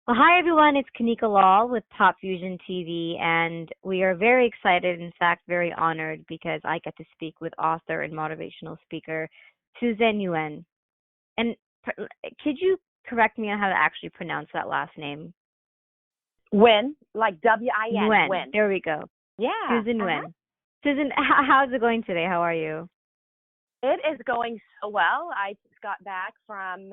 Well, hi everyone. It's Kanika Lal with Pop Fusion TV, and we are very excited, in fact, very honored because I get to speak with author and motivational speaker Suzan Nguyen. And could you correct me on how to actually pronounce that last name? Win, like WIN, Nguyen. win. There we go. Yeah. Susan Uh-huh. Nguyen. Susan, how's it going today? How are you? It is going so well. I just got back from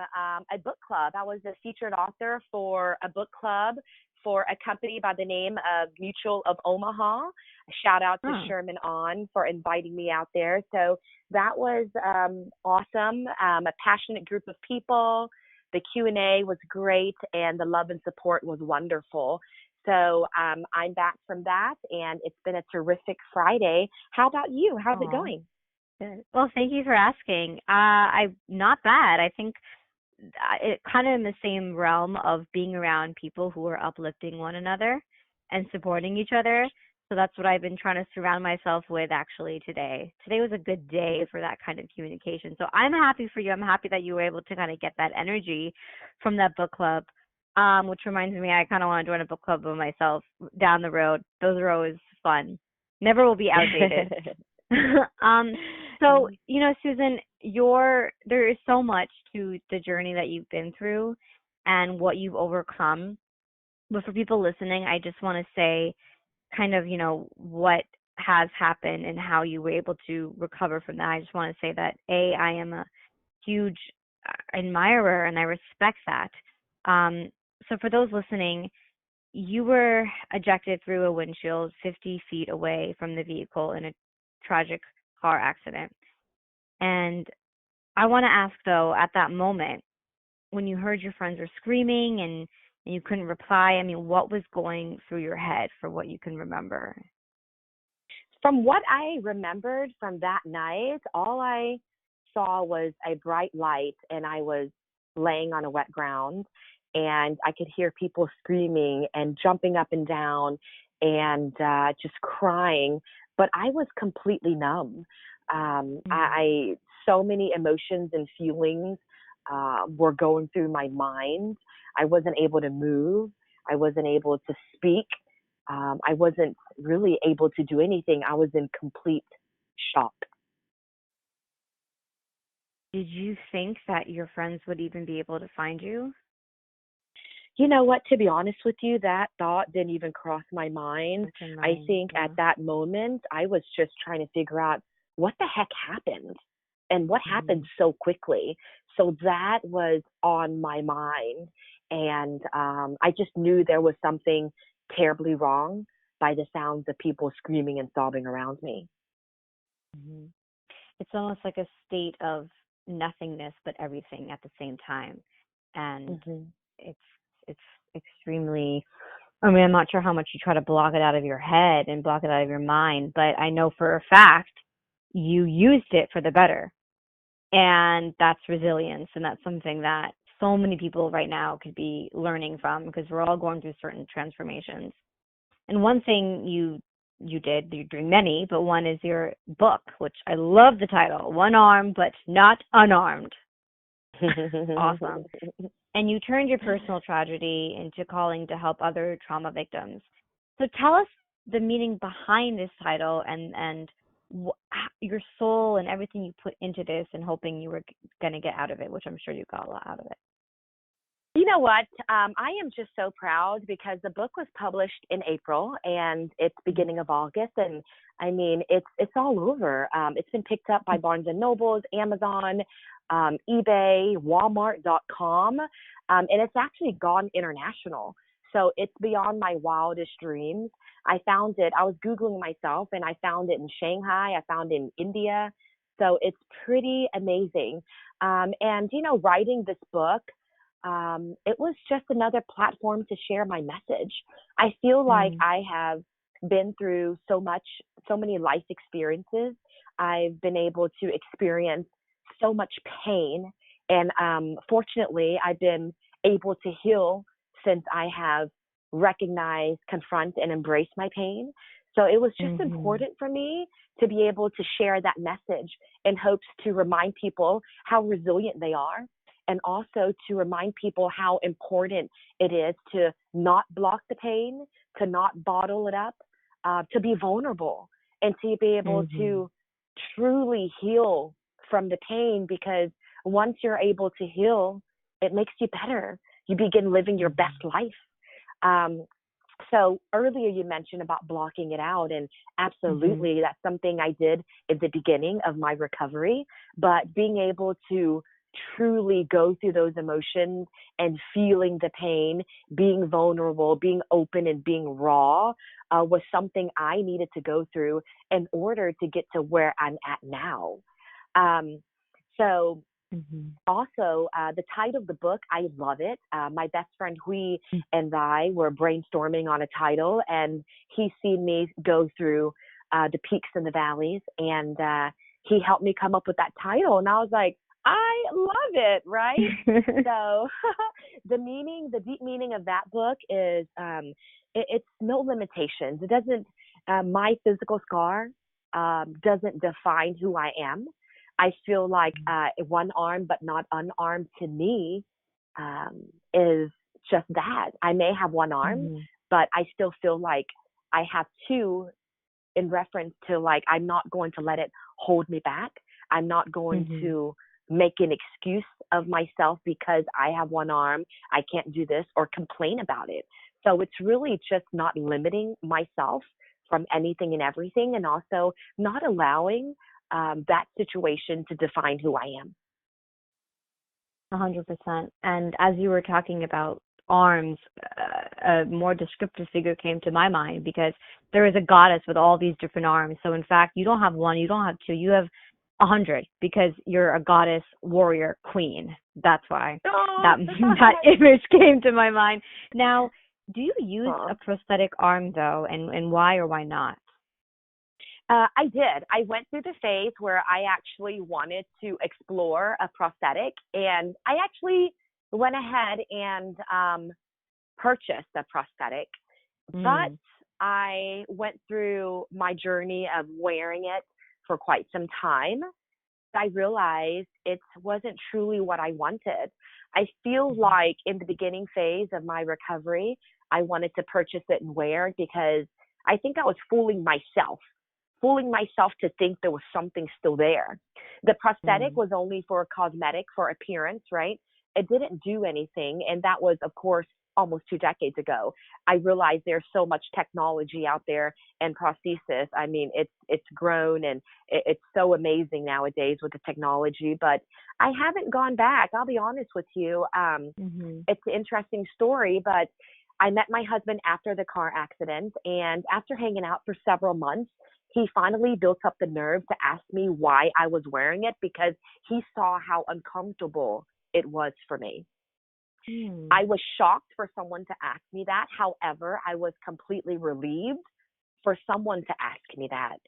a book club. I was a featured author for a book club for a company by the name of Mutual of Omaha. A shout out to Oh, Sherman On for inviting me out there. So that was awesome. A passionate group of people. The Q&A was great, and the love and support was wonderful. So I'm back from that, and it's been a terrific Friday. How about you? How's it oh, going? good. Well, thank you for asking. I not bad. I think it kind of in the same realm of being around people who are uplifting one another and supporting each other. So that's what I've been trying to surround myself with actually today. Today was a good day for that kind of communication. So I'm happy for you. I'm happy that you were able to kind of get that energy from that book club. Which reminds me, I kind of want to join a book club by myself down the road. Those are always fun. Never will be outdated. um, so, Susan, there is so much to the journey that you've been through and what you've overcome. But for people listening, I just want to say kind of, what has happened and how you were able to recover from that. I just want to say that I am a huge admirer and I respect that. Um, so for those listening, you were ejected through a windshield 50 feet away from the vehicle in a tragic car accident. And I want to ask though, at that moment, when you heard your friends were screaming and you couldn't reply, I mean, what was going through your head for what you can remember? From what I remembered from that night, all I saw was a bright light, and I was laying on a wet ground, and I could hear people screaming and jumping up and down and just crying. But I was completely numb. Mm. So many emotions and feelings were going through my mind. I wasn't able to move. I wasn't able to speak. I wasn't really able to do anything. I was in complete shock. Did you think that your friends would even be able to find you? You know what? To be honest with you, that thought didn't even cross my mind. What's in I mind? think at Yeah. that moment, I was just trying to figure out what the heck happened and what Hmm. happened so quickly. So that was on my mind. And I just knew there was something terribly wrong by the sounds of people screaming and sobbing around me. Hmm. It's almost like a state of nothingness but everything at the same time, and Hmm. it's it's extremely, I mean, I'm not sure how much you try to block it out of your head and block it out of your mind, but I know for a fact you used it for the better, and that's resilience, and that's something that so many people right now could be learning from because we're all going through certain transformations. And one thing you're doing many, but one is your book, which I love the title, One Arm But Not Unarmed. Awesome. And you turned your personal tragedy into calling to help other trauma victims. So tell us the meaning behind this title and your soul and everything you put into this and hoping you were going to get out of it, which I'm sure you got a lot out of it. You know what? I am just so proud because the book was published in April and it's beginning of August, and I mean it's all over. It's been picked up by Barnes and Nobles, Amazon, eBay, Walmart.com, and it's actually gone international. So it's beyond my wildest dreams. I found it. I was googling myself, and I found it in Shanghai. I found it in India. So it's pretty amazing. And writing this book, it was just another platform to share my message. I feel like Mm. I have been through so much, so many life experiences. I've been able to experience so much pain. And fortunately, I've been able to heal since I have recognized, confront, and embrace my pain. So it was just Mhm. important for me to be able to share that message in hopes to remind people how resilient they are and also to remind people how important it is to not block the pain, to not bottle it up, to be vulnerable, and to be able Mhm. to truly heal from the pain, because once you're able to heal, it makes you better. You begin living your best Mhm. life. Um, so earlier you mentioned about blocking it out, and Mhm. absolutely that's something I did at the beginning of my recovery. But being able to truly go through those emotions and feeling the pain, being vulnerable, being open, and being raw was something I needed to go through in order to get to where I'm at now. Um, so Mhm. also, the title of the book, I love it. My best friend Hui and I were brainstorming on a title, and he's seen me go through the peaks and the valleys, and he helped me come up with that title. And I was like, I love it, right? So, the deep meaning of that book is it's no limitations. It doesn't, my physical scar doesn't define who I am. I feel like one arm but not unarmed to me um, is just that. I may have one arm, Mhm. but I still feel like I have two, in reference to like I'm not going to let it hold me back. I'm not going Mhm. to make an excuse of myself because I have one arm, I can't do this, or complain about it. So it's really just not limiting myself from anything and everything, and also not allowing that situation to define who I am. 100%. And as you were talking about arms, a more descriptive figure came to my mind because there is a goddess with all these different arms. So in fact, you don't have one, you don't have two, you have 100 because you're a goddess, warrior, queen. That's why Oh, that that image came to my mind. Now, do you use oh. a prosthetic arm though, and why or why not? I did. I went through the phase where I actually wanted to explore a prosthetic, and I actually went ahead and purchased a prosthetic. But Mm. I went through my journey of wearing it for quite some time. I realized it wasn't truly what I wanted. I feel like in the beginning phase of my recovery, I wanted to purchase it and wear it because I think I was fooling myself to think there was something still there. The prosthetic Mm. was only for cosmetic, for appearance, right? It didn't do anything. And that was, of course, almost 2 decades ago. I realized there's so much technology out there and prosthesis. I mean, it's grown, and it's so amazing nowadays with the technology. But I haven't gone back. I'll be honest with you. Mhm. It's an interesting story, but I met my husband after the car accident, and after hanging out for several months, he finally built up the nerve to ask me why I was wearing it, because he saw how uncomfortable it was for me. Mm. I was shocked for someone to ask me that. However, I was completely relieved for someone to ask me that.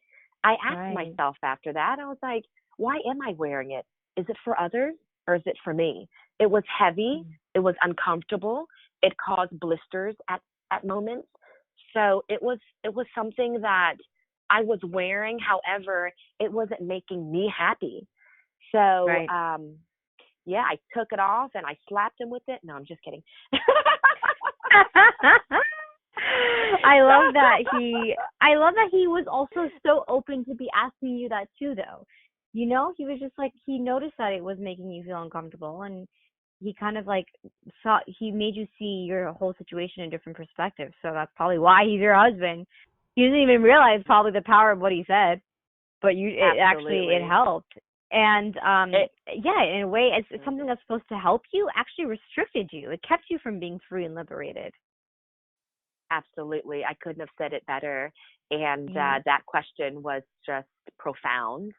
I asked Right. myself after that, I was like, why am I wearing it? Is it for others or is it for me? It was heavy. Mm. It was uncomfortable. It caused blisters at moments. So it was something that I was wearing. However, it wasn't making me happy. So Right. yeah, I took it off and I slapped him with it. No, I'm just kidding. I love that he was also so open to be asking you that too though. You know, he was just like he noticed that it was making you feel uncomfortable and he kind of like saw he made you see your whole situation in different perspectives. So that's probably why he's your husband. You didn't even realize probably the power of what he said, but you it actually it Absolutely. helped. And It yeah, in a way it's something mhm. that's supposed to help you actually restricted you. It kept you from being free and liberated. Absolutely. I couldn't have said it better. And Yeah. that question was just profound.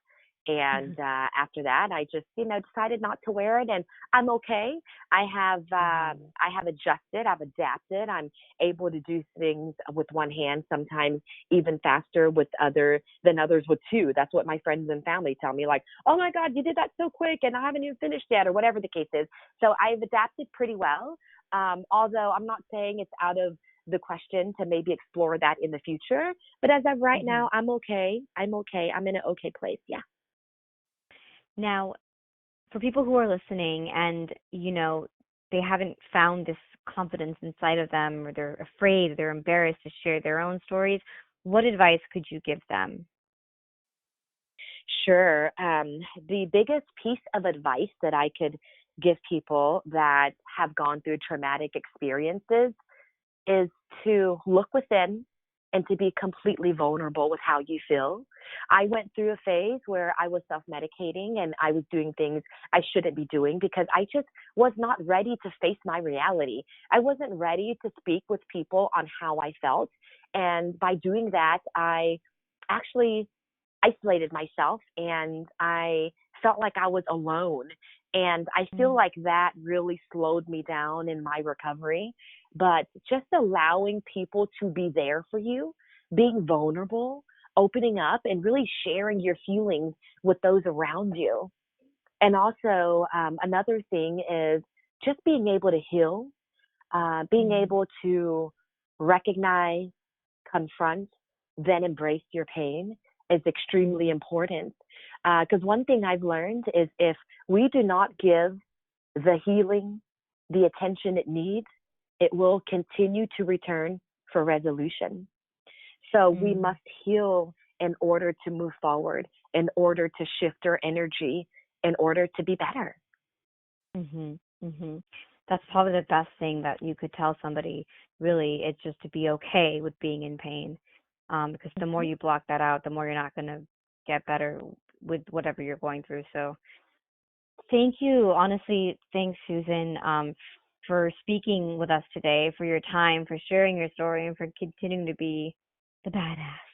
And after that, I just, decided not to wear it, and I'm okay. Mhm. I have adjusted. I've adapted. I'm able to do things with one hand, sometimes even faster with other than others with two. That's what my friends and family tell me. Like, oh my God, you did that so quick, and I haven't even finished yet, or whatever the case is. So I've adapted pretty well. Although I'm not saying it's out of the question to maybe explore that in the future. But as of right Mhm. now, I'm okay. I'm okay. I'm in an okay place. Yeah. Now, for people who are listening and, they haven't found this confidence inside of them, or they're afraid, they're embarrassed to share their own stories, what advice could you give them? Sure. The biggest piece of advice that I could give people that have gone through traumatic experiences is to look within and to be completely vulnerable with how you feel. I went through a phase where I was self medicating and I was doing things I shouldn't be doing because I just was not ready to face my reality. I wasn't ready to speak with people on how I felt. And by doing that, I actually isolated myself and I felt like I was alone. And I feel Mm. like that really slowed me down in my recovery. But just allowing people to be there for you, being vulnerable, opening up, and really sharing your feelings with those around you. And also, another thing is just being able to heal, being Mm. able to recognize, confront, then embrace your pain is extremely important. Because one thing I've learned is if we do not give the healing the attention it needs, it will continue to return for resolution. So we Mm. must heal in order to move forward, in order to shift our energy, in order to be better. Mhm. Mhm. That's probably the best thing that you could tell somebody, really. It's just to be okay with being in pain. Because the more Mhm. you block that out, the more you're not going to get better with whatever you're going through. So, thank you. Honestly, thanks, Susan, for speaking with us today, for your time, for sharing your story, and for continuing to be the badass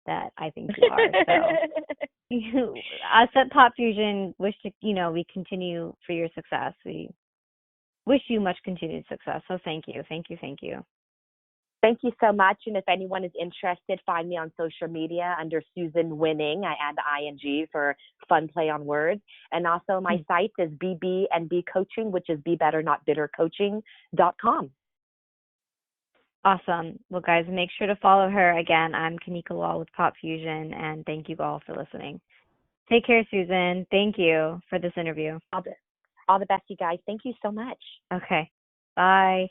that I think you are. So, us at Pop Fusion wish to, we continue for your success. We wish you much continued success. So thank you, thank you, thank you. Thank you so much. And if anyone is interested, find me on social media under Suzan Winning. I add the ing for fun play on words. And also my Hmm. site is BB&B Coaching, which is Be Better Not Bitter Coaching.com. Awesome. Well, guys, make sure to follow her. Again, I'm Kanika Wall with Pop Fusion, and thank you all for listening. Take care, Susan. Thank you for this interview. All the best, you guys. Thank you so much. Okay. Bye.